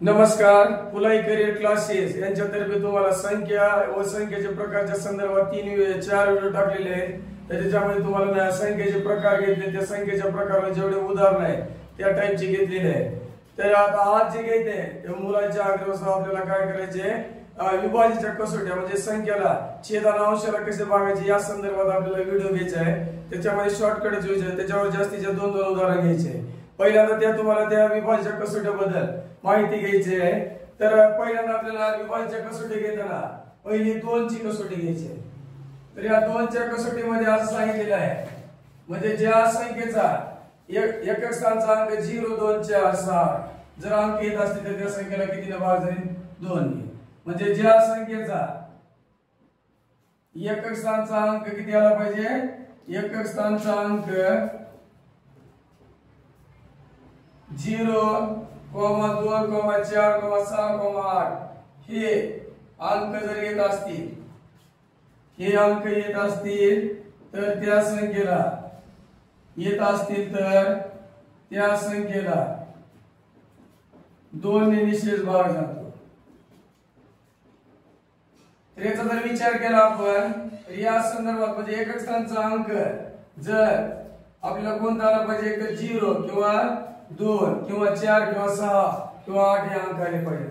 नमस्कार, पुलाई career classes यांच्यातर्फे तुम्हाला संख्या व संख्येच्या प्रकारच्या संदर्भात 4 व्हिडिओ टाकलेले आहेत। त्याच्यामध्ये तुम्हाला संख्येचे प्रकार घेतले, त्या संख्येच्या प्रकाराला जेवढे उदाहरण आहेत त्या टाइपचे घेतलेले आहेत। तर आता आज जे घ्यायचे ते मुलांच्या आग्रहासह आपल्याला काय करायचे, विभाज्याच्या कसोट्या म्हणजे संख्येला छेदाला अंशाला कसे भागायचे या संदर्भात आपल्याला व्हिडिओ घ्यायचा आहे। त्याच्यामध्ये शॉर्टकट घ्यायचे, त्याच्यावर जास्तीचे 2 उदाहरण घ्यायचे। पहिल्यांदा त्या तुम्हाला त्या विभाज्याच्या कसोट्याबद्दल माहिती घ्यायची आहे। तर पहिल्यांदा आपल्याला विभाज्याच्या कसोटी घेताना पहिली 2 ची कसोटी घ्यायची आहे। तर या 2 च्या कसोटीमध्ये असं सांगितलेलं आहे, म्हणजे ज्या संख्येचा एकक स्थानचा अंक 0 2 4 6 जर अंक येत असतील तर त्या संख्येला कितीने भाग जाईल, 2 ने। म्हणजे ज्या संख्येचा एकक स्थानचा अंक किती आला पाहिजे, एकक स्थानचा अंक 0, 2, 4, 6, 8 हे अंक जर येत असतील, हे अंक येत असतील तर त्या संख्येला येत असतील तर त्या संख्येला 2 ने निशेष भाग जातो। तर याचा जर विचार केला आपण या संदर्भात, म्हणजे एकक स्थानचा अंक जर आपल्याला कोणता आला पाहिजे, एक 0 किंवा 2 किंवा 4 किंवा 6 किंवा 8 हे अंक आले पाहिजे।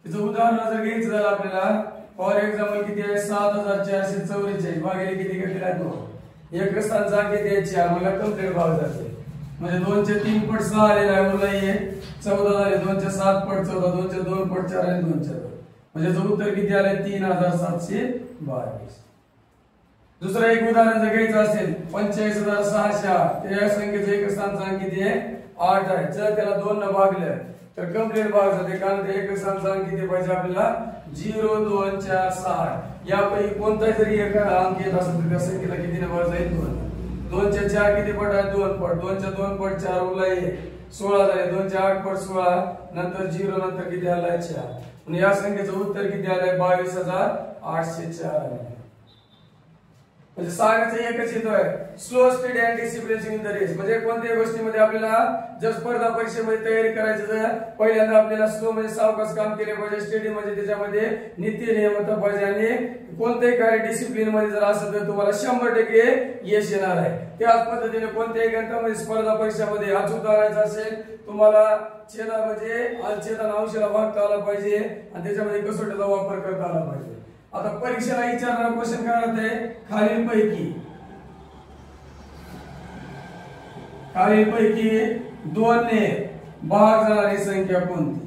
त्याचं उदाहरण जर घ्यायचं झालं आपल्याला, फॉर एक्झाम्पल किती आहे, 7444 भागिले किती घेतलेला आहे 2, एकक स्थानचा अंक किती आहे 4, मला कंप्लीट भाग जाते। म्हणजे 2 चे 3 पट 6 आलेला आहे, मला हे 14 झाले, 2 चे 7 पट 14, 2 चे 2 पट 4 आणि 2 चे 2, म्हणजे याचं उत्तर किती आले 3722। दुसरं एक उदाहरण जर घ्यायचं असेल 45608, त्या संख्येचं एकक स्थानचा अंक किती आहे 8 आहे। जर त्याला 2 ने भागलं तर कंप्लीट भाग जाते, कारण ते एकक स्थानचा अंक किती पाहिजे आपल्याला 0 2 4 6 यापैकी कोणताही जरी एक अंक येत असेल तर त्या संख्येला कितीने भाग जाईल 2। 2 चे 4 किती पट आहे, 2 पट, 2 चे 2 पट 4 उरला 16 झाले, 2 चे 8 पट 16 नंतर 0 नंतर किती आलाय 4, आणि या संख्येचं उत्तर किती आलंय 22804 आले। म्हणजे सांगायचं एकच येतोय, slow speed and discipline in the race. म्हणजे कोणत्याही गोष्टीमध्ये आपल्याला जर स्पर्धा परीक्षेमध्ये तयारी करायची तर पहिल्यांदा आपल्याला स्लो म्हणजे सावकाश काम केले पाहिजे, स्टडी म्हणजे त्याच्यामध्ये नीती नियमित पाहिजे, आणि कोणत्याही कार्य डिसिप्लिन मध्ये जर असेल तर तुम्हाला 100% यश येणार आहे। त्याच पद्धतीने कोणत्याही गणितामध्ये स्पर्धा परीक्षेमध्ये अचूक आणायचं असेल, तुम्हाला छेदा म्हणजे छेदाला अंशाला भागता आला पाहिजे आणि त्याच्यामध्ये कसोटीचा वापर करता आला पाहिजे। आता परीक्षेला विचारणारा क्वेश्चन काय राहते, खालीलपैकी 2 ने भाग जाणारी संख्या कोणती।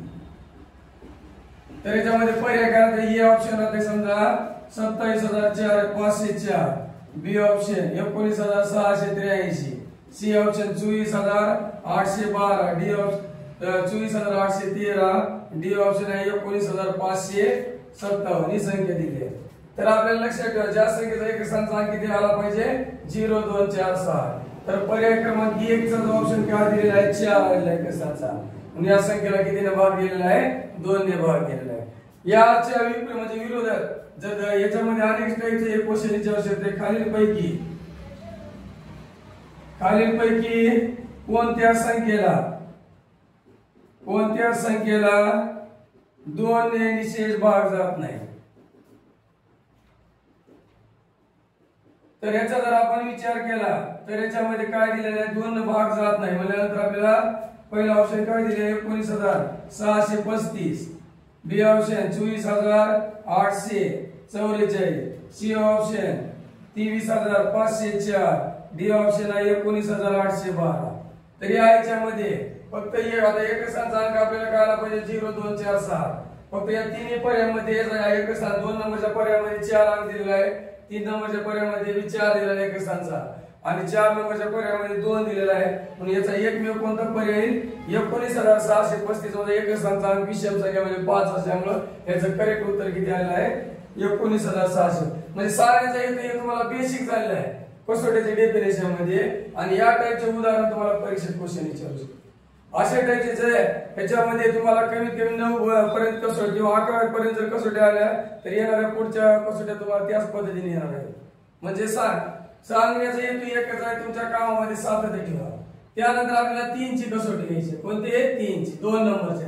तर याच्यामध्ये पर्याय काय राहते, ए ऑप्शन राहते समजा 27504, B option 19683, C option 24812, D option 24813, D option आहे 19557 ही संख्या दिली आहे। तर आपल्याला लक्षात ठेवा, ज्या संख्येचा एकक स्थानचा अंक किती आला पाहिजे 0 2 4 6, तर पर्याय क्रमांक 1 चा जो ऑप्शन काय दिलेला आहे 4 आलेला आहे एकक स्थानचा, आणि या संख्येला कितीने भाग दिलेला आहे 2 ने भाग दिलेला आहे। याच्या विपरीत म्हणजे विरोधात जर याच्यामध्ये अनेक टाइपचे एक क्वेश्चन विचारू शकते, खालीलपैकी कोणत्या संख्येला 2 ने निशेष भाग जात नाही। तर याचा जर आपण विचार केला तर याच्यामध्ये काय दिलेलं आहे, 2 ने भाग जात नाही म्हणल्यानंतर आपल्याला पहिला ऑप्शन काय दिले 19635, B option 24844, C option 23504, D option आहे 19812। तर याच्यामध्ये फक्त आता एकक स्थानचा अंक आपल्याला कळायला पाहिजे 0 2 4 6, फक्त या तिन्ही पर्यायामध्ये एकक स्थान 2 नंबरच्या पर्यायामध्ये 4 अंक दिलेला आहे, 3 नंबरच्या पर्यायामध्ये 4 दिलेला आहे एकक स्थानचा, आणि 4 नंबरच्या पर्यायामध्ये 2 दिलेला आहे, म्हणून याचा एकमेव कोणता पर्याय येईल 19635 मध्ये एकक स्थानचा अंक विषम संख्या म्हणजे 5 असल्यामुळे याचं करेक्ट उत्तर किती आलेलं आहे 19600। म्हणजे सारांचा हे तुम्हाला बेसिक झालेलं आहे कसोटीच्या डेफिनेशन मध्ये, आणि या टाइपचे उदाहरण तुम्हाला परीक्षेत क्वेश्चन विचारू शकतो। अशा टाइपचे जे याच्यामध्ये तुम्हाला कमीत कमी 9 पर्यंत कसोटी किंवा 11 पर्यंत जर कसोट्या आल्या तर येणाऱ्या पुढच्या कसोट्या तुम्हाला त्याच पद्धतीने येणार आहे। म्हणजे सांगण्याचा हेतू एकच आहे, तुमच्या कामामध्ये सातत्य ठेवा। त्यानंतर आपल्याला 3 ची कसोटी घ्यायची, कोणती आहे 3 ची, 2 नंबरची।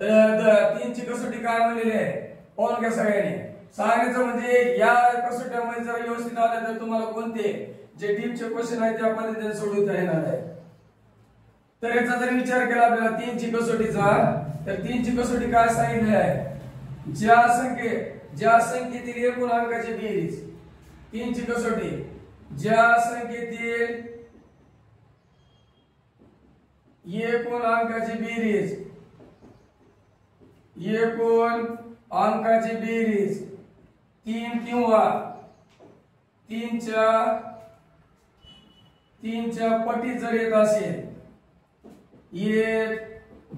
तर 3 ची कसोटी काय म्हणलेली आहे पाहून घ्या सगळ्यांनी. सांगायचं म्हणजे या कसोट्यामध्ये जर व्यवस्थित आलं तर तुम्हाला कोणते जे डीपचे क्वेश्चन आहेत त्या पद्धतीने सोडवता येणार आहे. तर याचा जर विचार केला आपल्याला 3 ची कसोटीचा, तर 3 ची कसोटी काय सांगितली आहे, ज्या संख्येतील एकूण अंकाची बेरीज. 3 ची कसोटी ज्या संख्येतील एकूण अंकाची बेरीज, एकूण अंकाची बेरीज 3 किंवा 3 च्या पटीत जर येत असेल,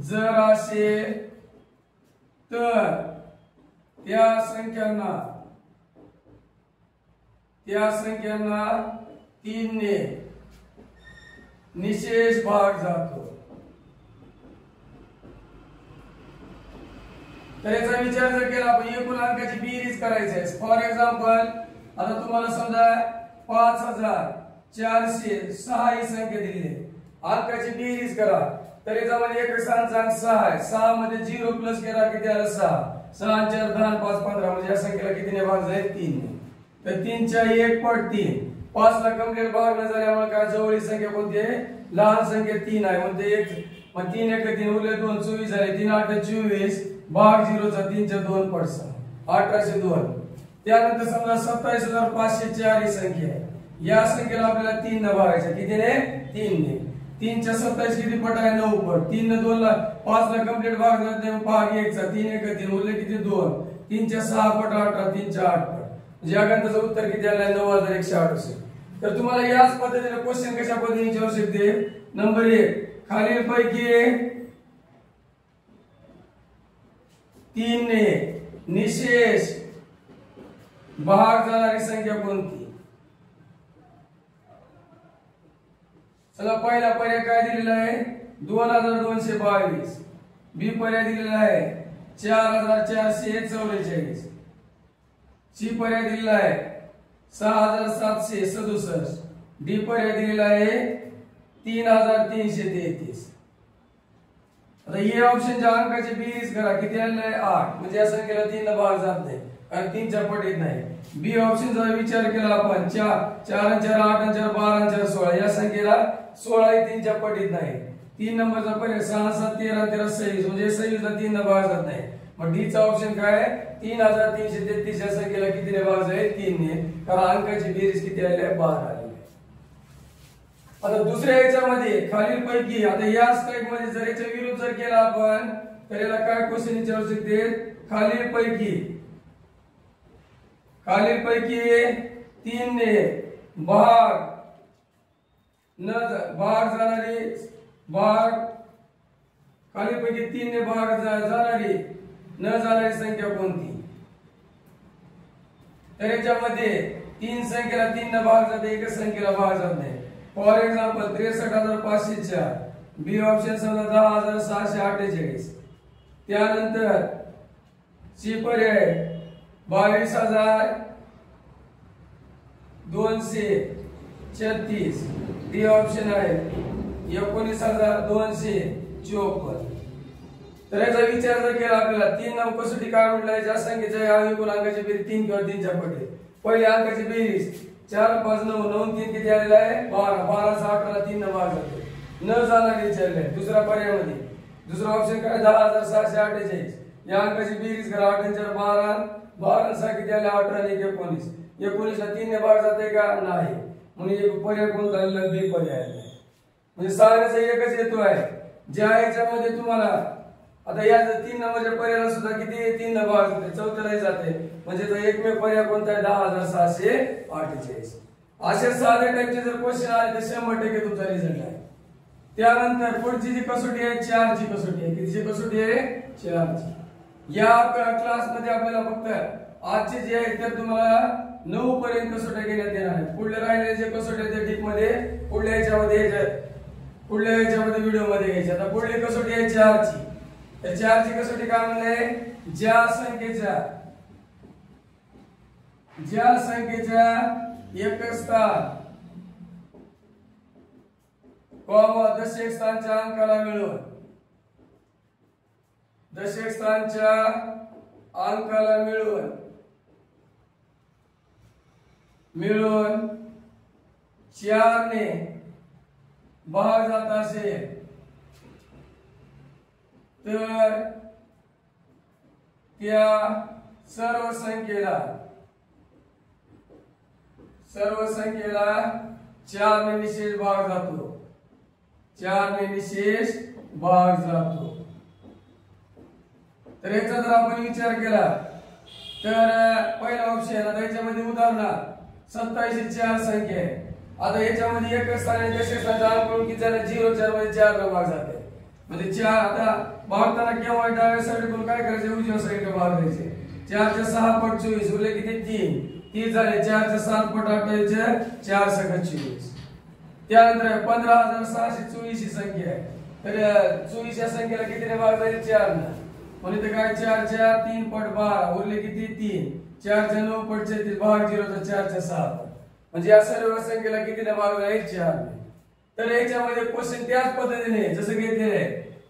जर असेल तर त्या संख्यांना 3 ने निशेष भाग जातो. तर याचा विचार जर केला आपण एकूण अंकाची बेरीज करायची आहे. फॉर एक्झाम्पल आता तुम्हाला समजा 5406 ही संख्या दिली आहे, अंकाची बेरीज करा. तर याच्यामध्ये एक स्थानाचा अंक 6 आहे. 6 मध्ये 0 प्लस केला किती आलं 6. 6 4 10 5 15 म्हणजे या संख्येला कितीने भाग जाईल 3 ने. तर 3 च्या 1 पट 3. 5 ला कंप्लीट भाग न झाल्यामुळे काय जवळची संख्या कोणती आहे, लहान संख्या 3 आहे. म्हणजे 1 3 1 3 उरले 2 24 झाले. 3 8 24 भाग 0 चा 3 च्या 2 पट 1802. त्यानंतर समजा 27504 ही संख्या आहे. या संख्येला आपल्याला 3 ने भागायचं कितीने 3 ने. 3 च्या 27 किती पट आहे 9 पट. 3 ने 2 ला 5 ला कंप्लीट भाग जात नाही भाग 1 चा 3 1 3 उरले किती 2. 3 च्या 6 पट 18 3 च्या 8 पट म्हणजे गणिताचं उत्तर किती आलं 9108 तर तुम्हाला याच पद्धतीने क्वेश्चन कशा पद्धतीने विचारू शकते. नंबर 1 खालील पैकी 3 ने निशेष भाग जाणारी संख्या कोणती. चला पहिला पर्याय काय दिलेला आहे 2222. बी पर्याय दिलेला आहे 4444. सी पर्याय दिलेला आहे 6767. डी पर्याय दिलेला आहे 3333. आता हे ऑप्शनच्या अंकाची बेरीज करा किती आले आहे 8 म्हणजे या संख्येला 3 ने भाग जात नाही कारण 3 च्या पटीत नाही. बी ऑप्शनचा विचार केला आपण 4 4 4 8 4 12 4 16 या संख्येला 16 ही 3 च्या पटीत नाही. 3 नंबरचा पर्याय 6 7 13 13 26 म्हणजे 26 ला 3 ने भाग जात नाही. मग डी चा ऑप्शन काय आहे 3333 या संख्येला किती ने भाग जाईल 3 ने कारण अंकाची बेरीज किती आली आहे 12 आली. आता दुसऱ्या याच्यामध्ये खालील पैकी आता या स्टेप मध्ये जर याच्या विरुद्ध जर केला आपण तर याला काय क्वेश्चन विचारू शकते खालील पैकी 3 ने भाग खालील पैकी 3 ने भाग जाणारी न जाणारी संख्या कोणती. तर याच्यामध्ये 3 संख्येला 3 ने भाग जाते एक संख्येला भाग जात नाही. For example 63504. बी ऑप्शन समजा 10648. त्यानंतर सी पर्याय 22236. डी ऑप्शन आहे 19254. तर याचा विचार जर केला आपल्याला 3 नंबर कसोटी काय म्हटलंय ज्या संख्येच्या एकूण अंकाची बेरीज 3 किंवा 3 च्या पटीत. पहिल्या अंकाची बेरीज 4 5 9 9 3 किती आलेला आहे 12. 12 चा 18 ला 3 ने भाग जातो न जाणारी विचारले. दुसरा पर्याय मध्ये दुसरा ऑप्शन काय 10648. या अंकाची बेरीज करा 8 4 12 12 सा किती आले 18 1 19. 19 ला 3 ने भाग जाते का नाही म्हणून पर्याय कोणता आलेला बी पर्याय आहे. म्हणजे सांगण्याचा एकच हेतू आहे ज्या याच्यामध्ये तुम्हाला आता या 3 नंबरच्या पर्यायाला सुद्धा किती 3 ने भाग जाते चौथ्याला जाते म्हणजे तो एकमेव पर्याय कोणता आहे 10648. अशा साध्या टाइपचे जर क्वेश्चन आले तर 100% तुमचा रिझल्ट आहे. त्यानंतर पुढची जी कसोटी आहे 4 ची कसोटी आहे. कितीची कसोटी आहे 4 ची. या क्लास मध्ये आपल्याला फक्त आजचे जे आहे तर तुम्हाला 9 पर्यंत कसोट्या घेण्यात येणार आहेत. पुढे राहिलेले जे कसोट्या ते डीप मध्ये पुढल्या याच्यामध्ये व्हिडिओ मध्ये घ्यायचे. आता पुढली कसोटी आहे 4 ची. तर 4 ची कसोटी काय म्हणले ज्या संख्येच्या एक स्थान दशक स्थानच्या अंकाला मिळून दशक स्थानच्या अंकाला मिळून 4 ने भाग जात असेल तर त्या सर्व संख्येला 4 ने निशेष भाग जातो. 4 ने निशेष भाग जातो. तर याचा जर आपण विचार केला तर पहिला ऑप्शन आता याच्यामध्ये उदाहरणार्थ 27 4 संख्या आहे. आता याच्यामध्ये एक स्थानी दशक स्थानाचा अंक मिळून किती झाले 0 4 मध्ये 4 ला भाग जाते. म्हणजे 4 आता भागताना केव्हा डाव्या साईडकडून काय करायचे उजव्या साईडला भाग द्यायचे. 4 चे 6 पट 24 उरले किती 3 30 झाले. 4 चे 7 पट 28 4 सक 24. त्यानंतर 15624 ही संख्या आहे. तर 24 या संख्येला कितीने भाग जाईल 4 ने. म्हणजे काय 4 4 3 पट 12 उरले किती 3 4 चे 9 पट 36 भाग 0 तर 4 चे 7. म्हणजे या सर्व संख्येला कितीने भाग जाईल 4 ने. तर याच्यामध्ये क्वेश्चन त्याच पद्धतीने जसं घेतलेलं आहे.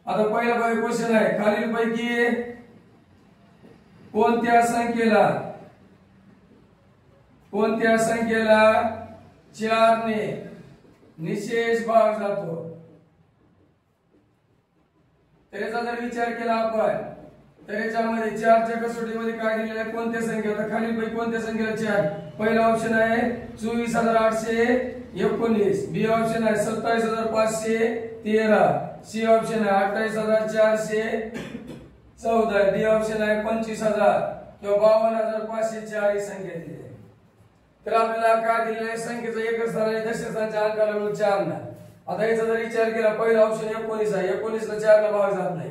आता पहिला क्वेश्चन आहे खालीलपैकी कोणत्या संख्येला 4 ने निशेष भाग जातो. तर याचा जर विचार केला आपण तर याच्यामध्ये 4 च्या कसोटीमध्ये काय दिलेलं आहे कोणत्या संख्या. आता खालीलपैकी कोणत्या संख्येला 4. पहिला ऑप्शन आहे 24819. बी ऑप्शन आहे 27513. सी ऑप्शन आहे 28414. डी ऑप्शन आहे 25000 किंवा 52504 ही संख्या दिली आहे. तर आपल्याला काय दिलेलं आहे संख्येचा एकच स्थान आहे दशक स्थानाच्या अंकाला मिळून 4 ना. आता याचा जर विचार केला पहिला ऑप्शन 19 आहे. 19 ला 4 ला भाग जात नाही.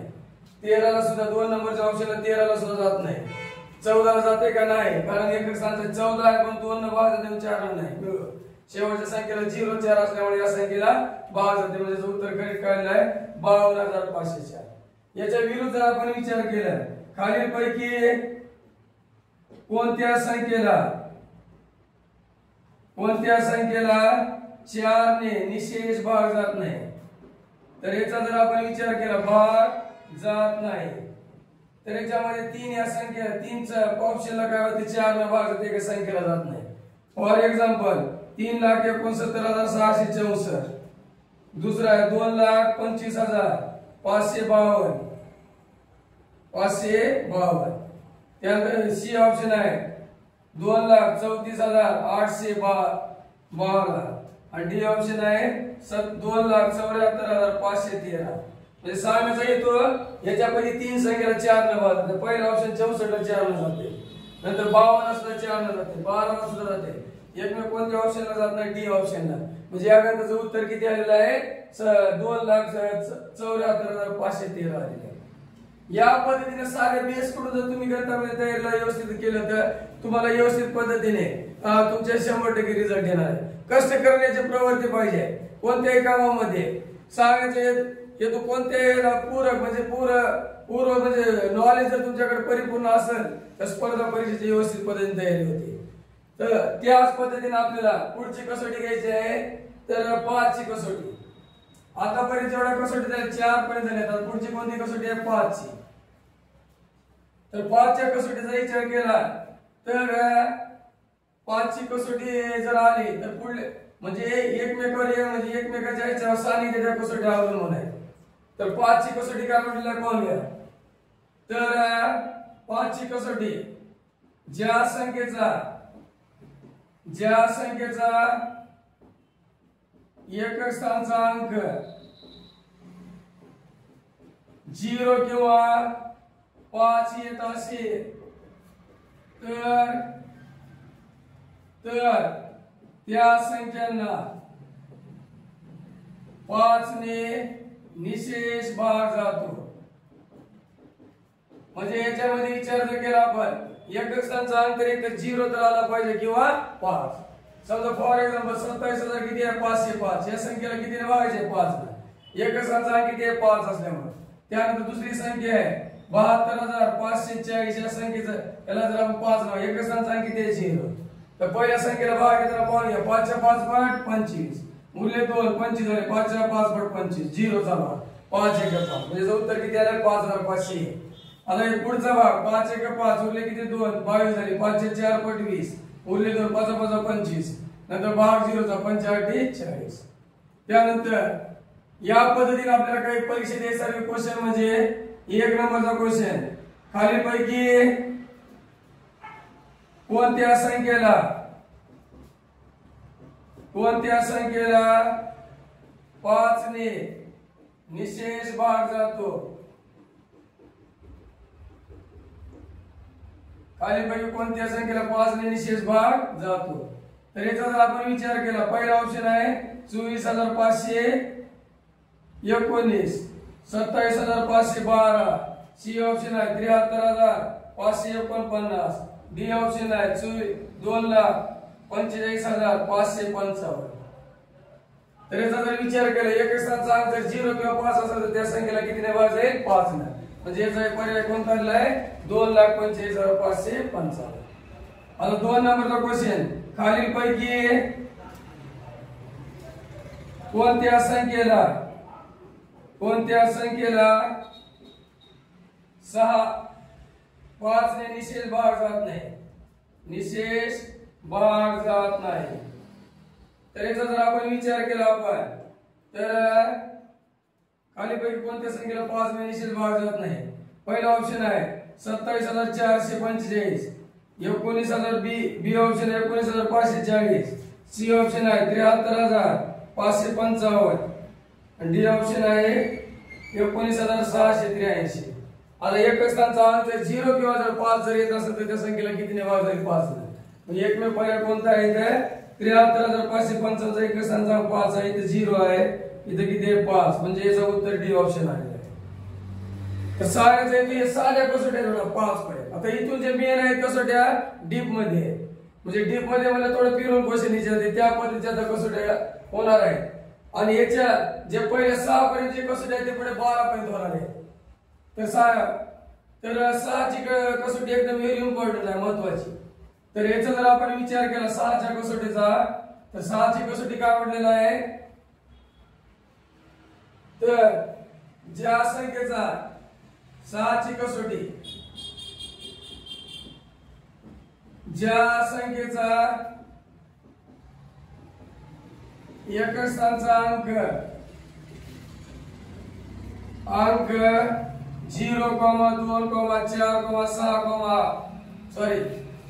13 ला सुद्धा 2 नंबरच्या ऑप्शनला 13 ला सुद्धा जात नाही. 14 ला जाते का नाही कारण एकच स्थानाचा 14 आहे पण 2 न भाग जाते 4 ला नाही. शेवटच्या संख्येला 0 4 असल्यामुळे या संख्येला भाग जाते. म्हणजे उत्तर करेक्ट काढलेलं आहे 52504. याच्या विरुद्ध आपण विचार केला खालीलपैकी कोणत्या संख्येला 4 ने निशेष भाग जात नाही. तर याचा जर आपण विचार केला भाग जात नाही तर याच्यामध्ये 3 या संख्या 3 चा ऑप्शनला काय होते 4 ला भाग जाते एका संख्येला जात नाही. For example 3,69,664. दुसरा आहे 2,25,552. त्यानंतर सी ऑप्शन आहे 2,34,852 आणि डी ऑप्शन आहे 2,74,513. म्हणजे सांगायचा येतो याच्यापैकी 3 संख्येला 4 न भाग जाते. पहिला ऑप्शन 64 ला 4 न जाते. नंतर 52 सुद्धा 4 न जाते. 12 ला सुद्धा जाते. एकमेव कोणत्या ऑप्शनला जात नाही डी ऑप्शनला. म्हणजे या गणिताचं उत्तर किती आलेलं आहे 2,74,513 आलेलं आहे. या पद्धतीने सारे बेस कडून जर तुम्ही गणितामध्ये तयारीला व्यवस्थित केलं तर तुम्हाला व्यवस्थित पद्धतीने तुमच्या 100% रिझल्ट येणार आहे. कष्ट करण्याची प्रवृत्ती पाहिजे कोणत्याही कामामध्ये. सांगायचे हेतू कोणत्याही पूरक म्हणजे पूर्व म्हणजे नॉलेज जर तुमच्याकडे परिपूर्ण असेल तर स्पर्धा परीक्षेची व्यवस्थित पद्धतीने तयारी होते. तर त्याच पद्धतीने आपल्याला पुढची कसोटी घ्यायची आहे तर 5 ची कसोटी. आतापर्यंत जेवढ्या कसोटी झाल्या 4 पर्यंत झाल्या. तर पुढची कोणती कसोटी आहे 5 ची. तर 5 च्या कसोटीचा विचार केला तर 5 ची कसोटी जर आली तर पुढले म्हणजे एकमेकावर म्हणजे एकमेकाच्या याच्यावर सानिध्याच्या कसोटी अवलंबून आहे. तर 5 ची कसोटी काय म्हटलं कोण घ्या तर 5 ची कसोटी ज्या संख्येचा एकक स्थानचा अंक 0 किंवा 5 येत असेल तर त्या संख्यांना 5 ने निशेष भाग जातो. म्हणजे याच्यामध्ये विचार जर केला आपण एकक स्थानचा अंक एक 0 तर आला पाहिजे किंवा 5. समजा फॉर एक्झाम्पल 27,000 किती आहे 505. या संख्येला किती ने भागायचे 5 ने. एकक स्थानचा अंक किती आहे 5 असल्यामुळे. त्यानंतर दुसरी संख्या आहे 72,540. या संख्येचं याला जर आपण 5 नाव एकक स्थानचा अंक किती आहे 0. तर पहिल्या संख्येला भाग घेताना पाहून घ्या 5 च्या 5 पट 25 मूल्य 2 25 झाले. 5 च्या 5 पट 25 0 चा भाग 5 1 5 म्हणजे उत्तर किती आलं 5500. आता हे पुढचा भाग 5 एक 5 उरले किती 2 22 झाले 5 चे 4 पट 20 उरले 2 5 5 25 नंतर भाग 0 चा 45 40. त्यानंतर या पद्धतीने आपल्याला काही परीक्षेत येणारे क्वेश्चन म्हणजे 1 नंबरचा क्वेश्चन खालीलपैकी कोणत्या संख्येला 5 ने निशेष भाग जातो. खालीलपैकी कोणत्या संख्येला 5 ने निशेष भाग जातो. तर याचा जर आपण विचार केला पहिला ऑप्शन आहे 24,519 27,512 सी ऑप्शन आहे 73,549 डी ऑप्शन आहे 2,45,555. तर याचा जर विचार केला एक स्थानाचा अंक जर 0 किंवा 5 असेल तर त्या संख्येला कितीने भाग जाईल 5 ने. म्हणजे याचा पर्याय कोणता आहे 2,45,555. आता 2 नंबरचा क्वेश्चन खालीलपैकी कोणत्या संख्येला 5 ने निशेष भाग जात नाही. तर याचा जर आपण विचार केला आपण तर खालीलपैकी कोणत्या संख्येला 5 ने निशेष भाग जात नाही. पहिला ऑप्शन आहे 27,445 19,000 बी ऑप्शन आहे 19,540 सी ऑप्शन आहे 73,555 आणि डी ऑप्शन आहे 19,683. आता एक स्थानाचा अंक 0 किंवा जर 5 जर येत असेल तर त्या संख्येला कितीने भाग जाईल 5 ने. म्हणजे एकमेव पर्याय कोणता आहे इथे 73,555 एक स्थानाचा 5 आहे इथे 0 आहे इथे किती आहे 5 म्हणजे याचं उत्तर डी ऑप्शन आहे. तर साऱ्याचं इथे साध्या कसोट्या 5 पर्यंत. आता इथून जे मेन आहे कसोट्या डीप मध्ये म्हणजे डीप मध्ये मला थोडं फिरून क्वेश्चन विचारते त्या पद्धतीच्या कसोट्या होणार आहे. आणि याच्या जे पहिले 6 पर्यंत जे कसोटी आहे ते पुढे 12 पर्यंत होणार आहे. तर 6 ची कसोटी एकदम व्हेरी इम्पॉर्टंट आहे महत्वाची. तर याचा जर आपण विचार केला 6च्या कसोटीचा तर 6ची कसोटी काय म्हटलेला आहे तर ज्या संख्येचा 6ची कसोटी ज्या संख्येचा एक स्थानाचा अंक 0,2,4,6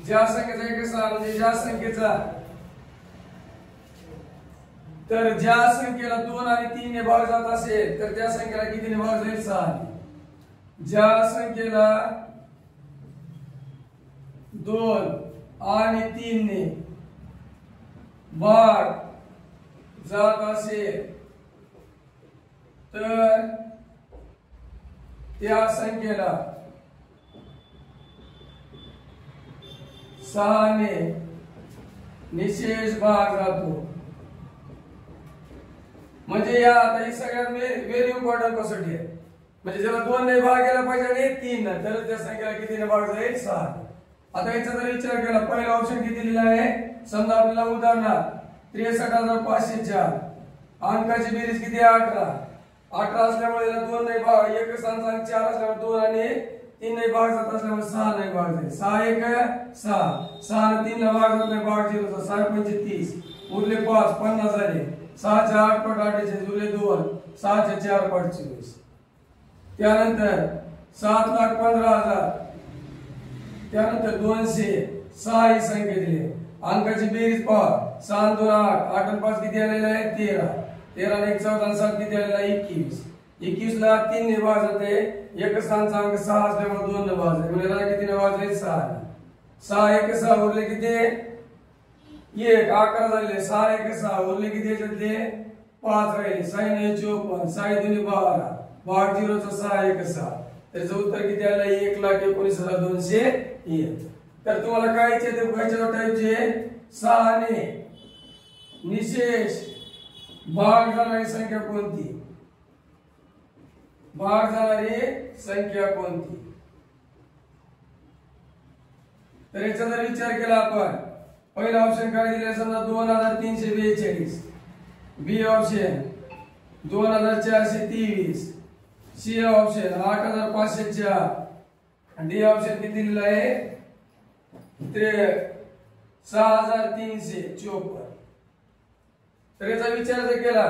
ज्या संख्येचा एक स्थान म्हणजे ज्या संख्येचा तर ज्या संख्येला 2 आणि 3 ने भाग जात असेल तर त्या संख्येला कितीने भाग जाईल 6 ने. ज्या संख्येला 2 आणि 3 ने भाग जात असेल तर त्या संख्येला 6 ने निशेष भाग जातो. म्हणजे या आता ही सगळ्यात व्हेरी इम्पॉर्टंट कसोटी आहे. म्हणजे ज्याला 2 ने भाग केला पाहिजे आणि 3 ने तर त्या संख्येला कितीने भाग जाईल 6. आता याचा जर विचार केला पहिला ऑप्शन किती दिलेला आहे समजा आपल्याला उदाहरणार्थ 63,504 अंकाची बेरीज किती आहे 18 असल्यामुळे याला 2 ने भाग एक स्थानाचा अंक 4 असल्यामुळे 2 आणि 3 ने भाग जात असल्यामुळे 6 ने भाग जाईल. 6 1 6 6 ने 3 ला भाग जात नाही भाग 0 6 5 30 उरले 5 50 झाले 6 चे 8 पट 48 उरले 2 6 चे 4 पट 24. त्यानंतर 7,15,000 त्यानंतर 200 6 ही संख्या दिली अंकाची बेरीज पहा 6 2 8 8 आणि 5 किती आलेला आहे 13 13 ने 1 14 आणि 7 किती आलेला आहे 21 21 ला 3 ने भाग जाते एक स्थानाचा अंक 6 असल्यामुळे 2 ने भाग जाते म्हणजे याला किती ने भाग जाईल 6 6 1 6 उरले किती 1 11 झाले 6 1 6 उरले किती याच्यातले 5 राहिले 6 ने 54 6 2 12 भाग 0 चा 6 1 6 त्याचं उत्तर किती आलं 1,19,201. तर तुम्हाला काय विचारते खायच्या टाईपचे 6 ने निशेष भाग जाणारी संख्या कोणती तर याचा जर विचार केला आपण पहिला ऑप्शन काय दिले समजा 2,342 बी ऑप्शन 2,423 सी ऑप्शन 8,504 आणि डी ऑप्शन किती दिलेलं आहे 6354. तर याचा विचार जर केला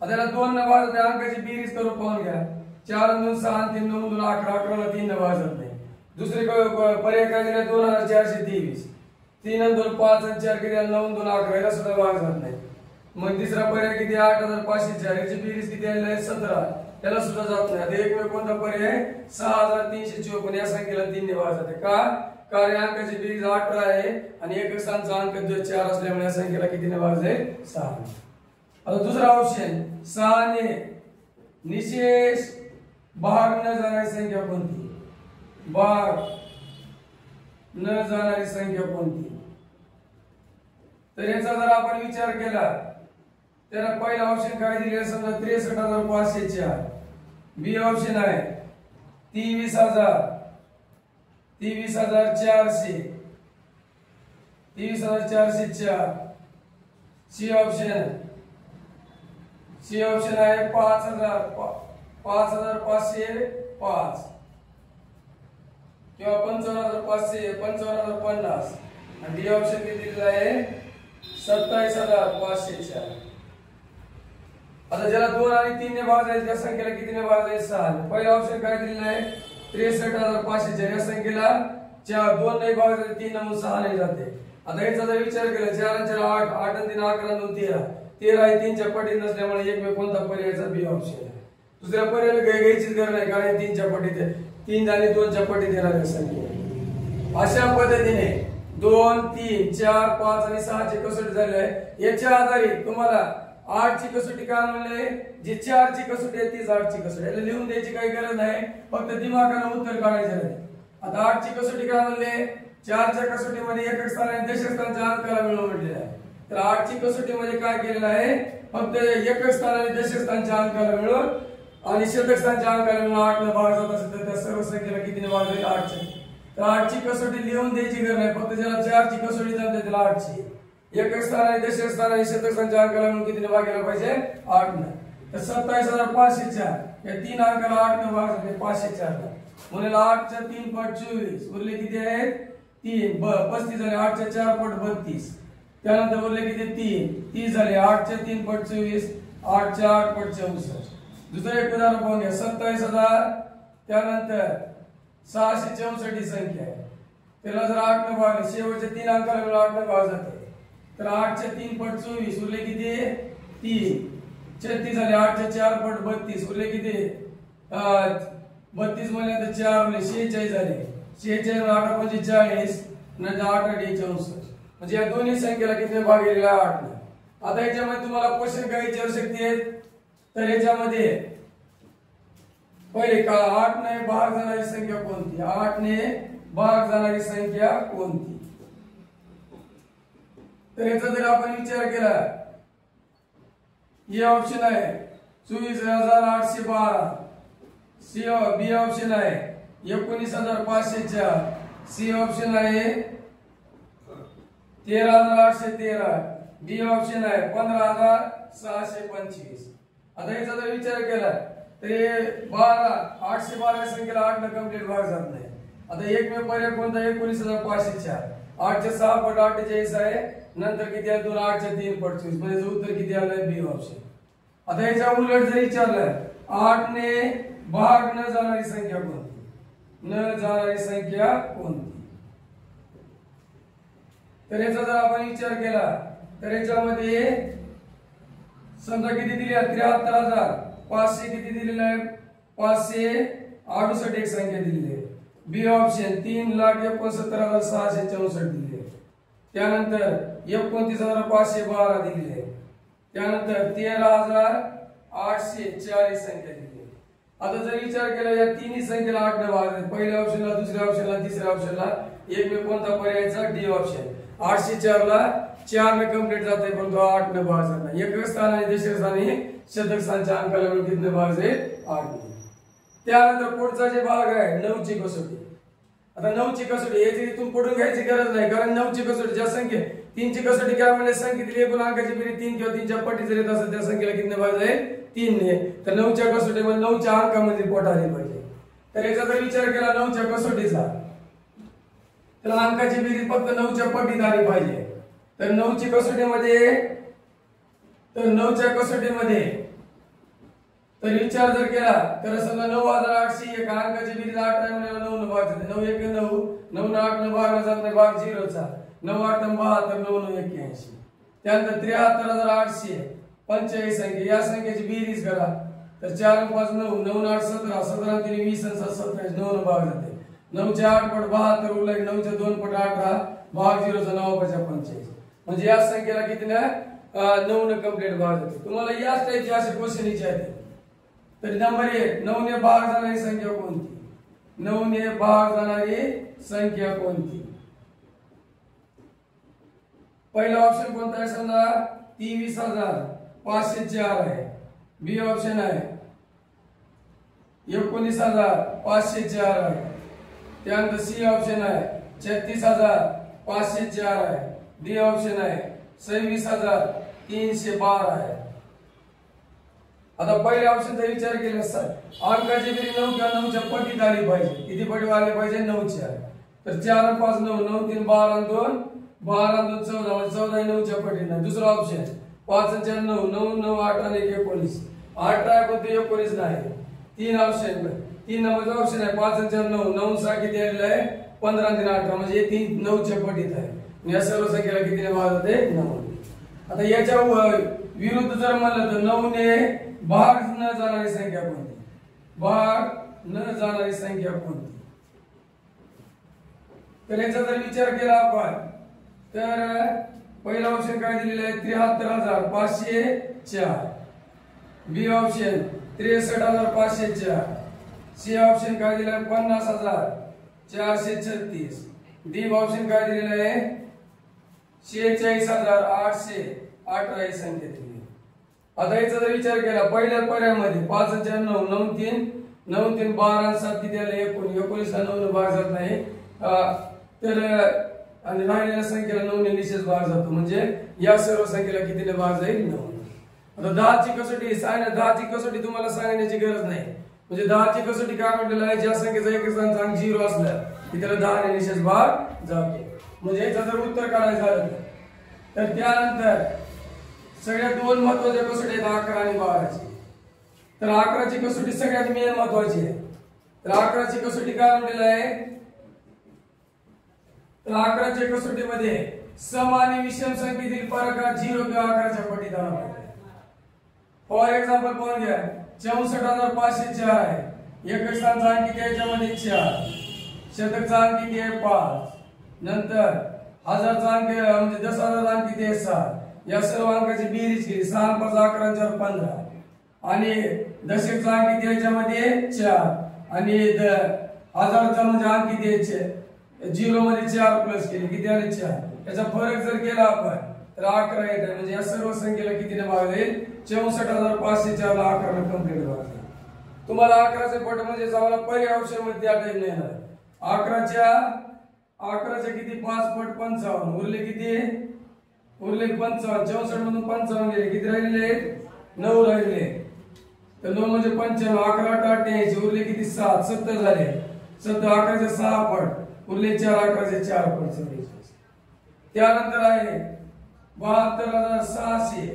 आता याला 2 न भाग त्या अंकाची बेरीज करून पाहून घ्या. 4 2 6 3 9 2 11 11 ला 3 न भागत नाही. दुसरे पर्याय काय दिला 2423. 3 आणि 2 5 आणि 4 किती 9 2 11 याला सुद्धा भाग जात नाही. मग तिसरा पर्याय किती 8504 याची बेरीज किती आलेली आहे 17 त्याला सुद्धा जात नाही. आता एकमेव कोणता पर्याय 6354 या संख्येला 3 ने भाग जाते का कारण या अंकाची बेरीज 18 आहे आणि एक स्थानचा अंक जो 4 असल्यामुळे या संख्येला किती ने भाग जाईल 6. आता दुसरा ऑप्शन 6 ने निशेष भाग न जाणारी संख्या कोणती भाग न जाणारी संख्या कोणती. तर याचा जर आपण विचार केला तर पहिला ऑप्शन काय दिले समजा 63504. बी ऑप्शन आहे 23400 23404. सी ऑप्शन आहे 5505 किंवा 55500 55050 आणि डी ऑप्शन किती दिलेला आहे 27504. आता ज्याला 2 आणि 3 ने भाग जाईल त्या संख्येला किती ने भाग जाईल 6. पहिला ऑप्शन काय दिलेला आहे 63504 या संख्येला 2 ने भाग जाईल 3 म्हणून 6 ने जाते. आता याचा जर विचार केला 4 आणि 4 8 8 आणि 3 11 आणि 2 13 13 आहे 3 च्या पटीत नसल्यामुळे एकमेव कोणता पर्यायचा बी ऑप्शन आहे. दुसऱ्या पर्यायाला घ्यायचीच गरज नाही कारण 3 च्या पटीत 3 आणि 2 च्या पटीत येणाऱ्या संख्या. अशा पद्धतीने 2 3 4 5 आणि 6 ची कसोटी झाली आहे. याच्या आधारे तुम्हाला 8 ची कसोटी काय म्हणले जी 4 ची कसोटी आहे तीच 8 ची कसोटी याला लिहून द्यायची काही गरज नाही फक्त दिमागाने उत्तर काढायचे आहे. आता 8 ची कसोटी काय म्हणले 4 च्या कसोटीमध्ये एकक स्थान आणि दशक स्थानाच्या अंकाला मिळवून म्हटलेलं आहे. तर 8 ची कसोटीमध्ये काय केलेलं आहे फक्त एकक स्थान आणि दशक स्थानाच्या अंकाला मिळवून आणि शतक स्थानाच्या अंकाला मिळवून 8 ने भाग जात असेल तर त्या सर्व संख्येला किती ने भाग जाईल 8 ची. तर 8 ची कसोटी लिहून द्यायची गरज नाही फक्त ज्याला 4 ची कसोटी जमते त्याला 8 ची. एकक स्थान आणि दशक स्थान आणि शतक स्थानाच्या अंकाला मिळून किती ने भाग गेला पाहिजे 8 ने. तर 27504 या 3 अंकाला 8 ने भाग जाते 504 ला म्हणून 8 च्या 3 पट 24 उरले किती आहेत 3 35 झाले 8 च्या 4 पट 32 त्यानंतर उरले किती 3 30 झाले 8 च्या 3 पट 24 8 च्या 8 पट 64. दुसरं एक उदाहरण पाहून घ्या 27000 त्यानंतर 664 ही संख्या आहे त्याला जर 8 ने भागले शेवटच्या 3 अंकाला मिळून 8 ने भाग जाते. तर 8 च्या 3 पट 24 उरले किती 3 36 झाले 8 च्या 4 पट 32 उरले किती 32 म्हणजे 4 उरले 46 झाले 46 8 म्हणजे 40 नंतर 8 64 म्हणजे या दोन्ही संख्येला किती भाग गेलेला 8 ने. आता याच्यामध्ये तुम्हाला क्वेश्चन करायची आवश्यकता आहे तर याच्यामध्ये पहिले का 8 ने भाग जाणारी संख्या कोणती 8 ने भाग जाणारी संख्या कोणती. तर याचा जर आपण विचार केला ये ऑप्शन आहे 24812 बी ऑप्शन आहे 19504 सी ऑप्शन आहे 13813 डी ऑप्शन आहे 15625. आता याचा जर विचार केला तर 812 संख्येला 8 ने कंप्लीट भाग जात नाही. आता एकमेव पर्याय कोणता 19504 8 च्या 6 पट 48 आहे नंतर किती आहे 2 8 च्या 3 पट 24 म्हणजे उत्तर किती आलंय बी ऑप्शन. आता याच्या उलट जर विचारलं 8 ने भाग न जाणारी संख्या कोणती न जाणारी संख्या कोणती. तर याचा जर आपण विचार केला तर याच्यामध्ये समजा किती दिली 73500 किती दिलेलं आहे 568 एक संख्या दिलेली आहे. बी ऑप्शन 3,69,664 दिली आहे. त्यानंतर 29,512 दिलेली आहे. त्यानंतर 13,840 संख्या दिली आहे. आता जर विचार केला या तिन्ही संख्येला 8 ने भाग जाईल पहिल्या ऑप्शनला दुसऱ्या ऑप्शनला तिसऱ्या ऑप्शनला एकमेव कोणता पर्यायचा डी ऑप्शन. 804 ला 4 ने कंप्लीट जाते परंतु 8 ने भाग जात नाही. एकक स्थान आणि दशक स्थान आणि शतक स्थानच्या अंकाला मिळून किती भाग जाईल 8 ने. त्यानंतर पुढचा जे भाग आहे 9 ची कसोटी. आता 9 ची कसोटी याची इथून पुढून घ्यायची गरज नाही कारण 9 ची कसोटी ज्या संख्या 3 ची कसोटी काय म्हणजे संख्येतील एकूण अंकाची बेरीज 3 किंवा 3 च्या पटीत जर येत असेल त्या संख्येला किती भाग जाईल 3 ने. तर 9 च्या कसोटीमध्ये 9 च्या अंकामध्ये पोट आले पाहिजे. तर याचा जर विचार केला 9च्या कसोटीचा, तर अंकाची बेरीज फक्त 9च्या पटीत आली पाहिजे. तर 9ची कसोटीमध्ये, तर 9च्या कसोटीमध्ये तर विचार जर केला तर समजा 9801 अंकाची बेरीज 8 आहे म्हणजे 9 न भाग जाते. 9 1 9, 9 न 8 न भागला जात नाही, भाग 0चा. 9 8 72, 9 9 81. त्यानंतर 73800 45 संख्या, या संख्येची बेरीज करा. तर 4 5 9, 9 8 17, 17 3 20 आणि 27 9 न भाग जाते. 9च्या 8 पट 72 उरले, 9च्या 2 पट 18, भाग 0चा 9 5 45. म्हणजे या संख्येला किती ना 9 न कंप्लीट भाग जाते. तुम्हाला याच टाइपचे असे क्वेश्चन विचारते. तर नंबर 1, 9 ने भाग जाणारी संख्या कोणती? 9 ने भाग जाणारी संख्या कोणती? पहिला ऑप्शन कोणता आहे? समजा 23,504 आहे. बी ऑप्शन आहे 19,504 आहे. त्यानंतर सी ऑप्शन आहे 36,504 आहे. डी ऑप्शन आहे 26,312 आहे. आता पहिल्या ऑप्शनचा विचार केला असता अंकाची बेरीज 9 किंवा 9च्या पटीत आली पाहिजे. किती पटीत आली पाहिजे? 9च्या. तर 4 5 9, 9 3 12 2, 12 2 14, 14 9च्या पटीत नाही. दुसरा ऑप्शन 5 4 9, 9 9 8 आणि 1 19, 18 आहे पण ते 19 नाही. 3 ऑप्शन, 3 नंबरचा ऑप्शन आहे 5 4 9, 9 सा किती आलेला आहे? 15 3 18, म्हणजे 3 9च्या पटीत आहे. या सर्व संख्येला कितीने भाग जाते? 9. आता याच्या विरुद्ध जर म्हणलं तर 9 ने भाग न जाणारी संख्या कोणती? भाग न जाणारी संख्या कोणती? तर याचा जर विचार केला आपण तर पहिला ऑप्शन काय दिलेला आहे? 73,504. बी ऑप्शन 63,504. सी ऑप्शन काय दिलेला आहे? 50,436. डी ऑप्शन काय दिलेला आहे? 46,818 ही संख्या दिली. आता याचा जर विचार केला पहिल्या पर्यायामध्ये 5 4 9, 9 3 9 3 12 7 किती आले? 19 ला 9 भाग जात नाही. तर आणि राहिलेल्या संख्येला 9 ने निश्चित भाग जातो. म्हणजे या सर्व संख्येला कितीने भाग जाईल? 9. आता 10ची कसोटी सांगण्या, 10ची कसोटी तुम्हाला सांगण्याची गरज नाही. म्हणजे 10ची कसोटी काय म्हटलेलं आहे? ज्या संख्येचा एक स्थानाचा अंक 0 असला की त्याला 10 ने निश्चित भाग जातो. म्हणजे याचं जर उत्तर काढायचं झालं तर त्यानंतर सगळ्यात दोन महत्वाच्या कसोटी आहेत 11 आणि 12ची. तर 11ची कसोटी सगळ्यात मेन महत्वाची आहे. तर 11ची कसोटी काय म्हटलेलं आहे? तर 11च्या कसोटीमध्ये सम आणि विषम संख्येतील फरक हा 0 किंवा 11च्या पटीत आला पाहिजे. फॉर एक्झाम्पल पाहून घ्या, 64,504 आहे. एक स्थानचा अंक किती आहे? याच्यामध्ये 4. शतकचा अंक किती आहे? 5. नंतर हजारचा अंक म्हणजे 10,000 अंक किती आहे? 7. या सर्व अंकाची बेरीज केली. 6 5 11 4 15. आणि दशकचा अंक किती आहे? याच्यामध्ये 4. आणि हजारचा म्हणजे अंक किती आहे? 0 मध्ये 4 प्लस केले किती आले? 4. याचा फरक जर केला आपण तर 11 येते. म्हणजे या सर्व संख्येला कितीने भाग देईल? 64,504 ला 11 ने कंप्लीट भाग देईल. तुम्हाला 11चे पट म्हणजे चांगला पहिल्या ऑप्शन मध्ये त्या टाइम नाही येणार. 11च्या किती? 5 पट 55. उरले किती? उरले 55. 64 मधून 55 गेले, किती राहिले? 9 राहिले. तर 9 म्हणजे 95. 11 8 88, उरले किती? 7. 70 झाले. 70 11चे 6 पट, उरले 4. 11चे 4 पट 44. त्यानंतर आहे 72,600.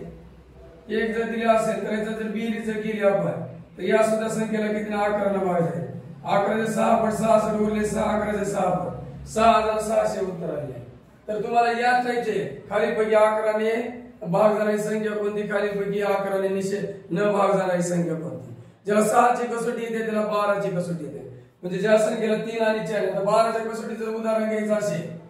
एक जर दिले असेल तर याचा जर बेरीज जर केली आपण तर या सुद्धा संख्येला किती? 11 ने भाग जाईल. 11चे 6 पट 66, उरले 6. 11चे 6 पट 6,600 उत्तर आले. तर तुम्हाला या टाइपचे खालीपैकी 11 ने भाग जाणारी संख्या कोणती? खालीपैकी 11 ने निश्चित न भाग जाणारी संख्या कोणती? ज्याला 6ची कसोटी येते त्याला 12ची कसोटी येते. म्हणजे ज्या संख्येला 3 आणि 4 आहे, तर 12च्या कसोटी जर उदाहरण घ्यायचं असेल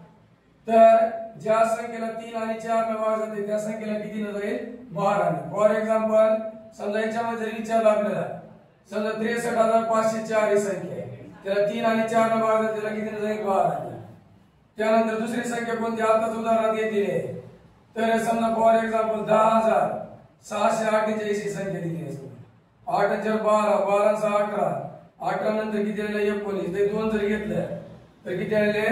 तर ज्या संख्येला 3 आणि 4 ने भाग जाते त्या संख्येला किती न जाईल? 12 ने. फॉर एक्झाम्पल समजा याच्यामध्ये जर विचारलं आपल्याला, समजा 63,504 ही संख्या आहे, त्याला 3 आणि 4 ने भाग जाते त्याला किती न जाईल? 12 ने. त्यानंतर दुसरी संख्या कोणती? आताच उदाहरणात घेतलेली आहे. तर समजा फॉर एक्झाम्पल 10,648 ही संख्या दिली आहे. 8 4 12, 12 6 18, 18 नंतर किती आले? 19. ते 2 जर घेतलं तर किती आले?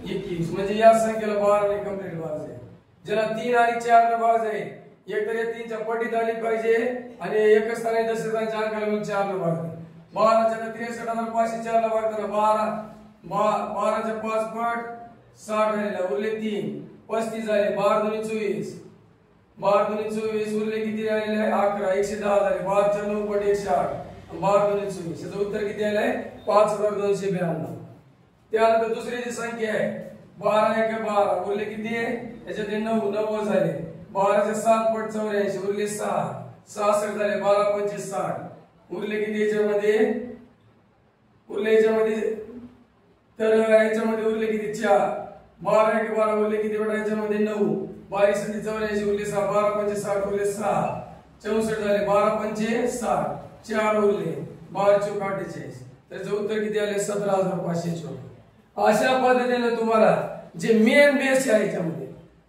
21. म्हणजे या संख्येला 12 ने कंप्लीट भाग जाईल. ज्याला 3 आणि 4 ने भाग जाईल, एक तर या 3च्या पटीत आली पाहिजे आणि एकच स्थानी दशकांच्या अंकाला 4 ने भाग जाईल. 12च्या 63,504 ला भागताना 12च्या 5 पट 60 राहिला, उरले 3, 35 झाले, 12 दुनी 24, 12 दुनी 24, उरले किती राहिले 11, 110 झाले, 12च्या 9 पट 108, 12 दुनी 24, याचं उत्तर किती आलंय 5292. त्यानंतर दुसरी जी संख्या आहे 12 एक 12, उरले किती आहे याच्यात 9 झाले, 12च्या 7 पट 84, उरले 6, 66 झाले, 12 25 60, उरले किती याच्यामध्ये तर याच्यामध्ये उरले किती 4, 12 एक 12, उरले किती बेटा याच्यामध्ये 9, 22 आणि 84, उरले 6, 12 25 60, उरले 6, 64 झाले, 12 25 60, 4 उरले, 12 चौक 48, त्याचं उत्तर किती आले 17,504. अशा पद्धतीने तुम्हाला जे मेन बेस आहे याच्यामध्ये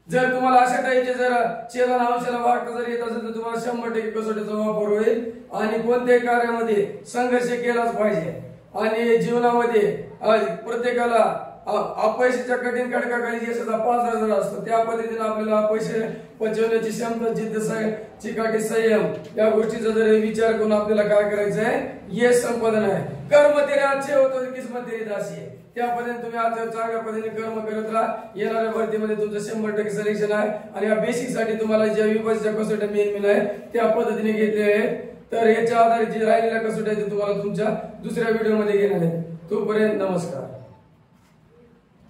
जर तुम्हाला अशा टाईपचे जर छेदन अंशाला वाटतं जर येत असेल तर तुम्हाला 100% कसोटीचा वापर होईल आणि कोणत्याही कार्यामध्ये संघर्ष केलाच पाहिजे. आणि जीवनामध्ये प्रत्येकाला अपयशाच्या कठीण खडकाखाली यशाचा 5,000 असतो. त्या पद्धतीने आपल्याला अपयश पचवण्याची क्षमता, जिद्द, चिकाटी, संयम या गोष्टीचा जर विचार करून आपल्याला काय करायचं आहे यश संपादन आहे. कर्म तेरे अच्छे होतो किस्मत तेरी दासी आहे. त्या पद्धतीने तुम्ही आज चांगल्या पद्धतीने कर्म करत राहा. येणाऱ्या भरतीमध्ये तुमचं 100% सिलेक्शन आहे आणि या बेसिक साठी तुम्हाला ज्या विभागाच्या कसोट्या मेन आहे त्या पद्धतीने घेतले आहेत. तर याच्या आधारे जे राहिलेल्या कसोट्या तुम्हाला तुमच्या दुसऱ्या व्हिडिओ मध्ये घेणार आहे. तोपर्यंत नमस्कार.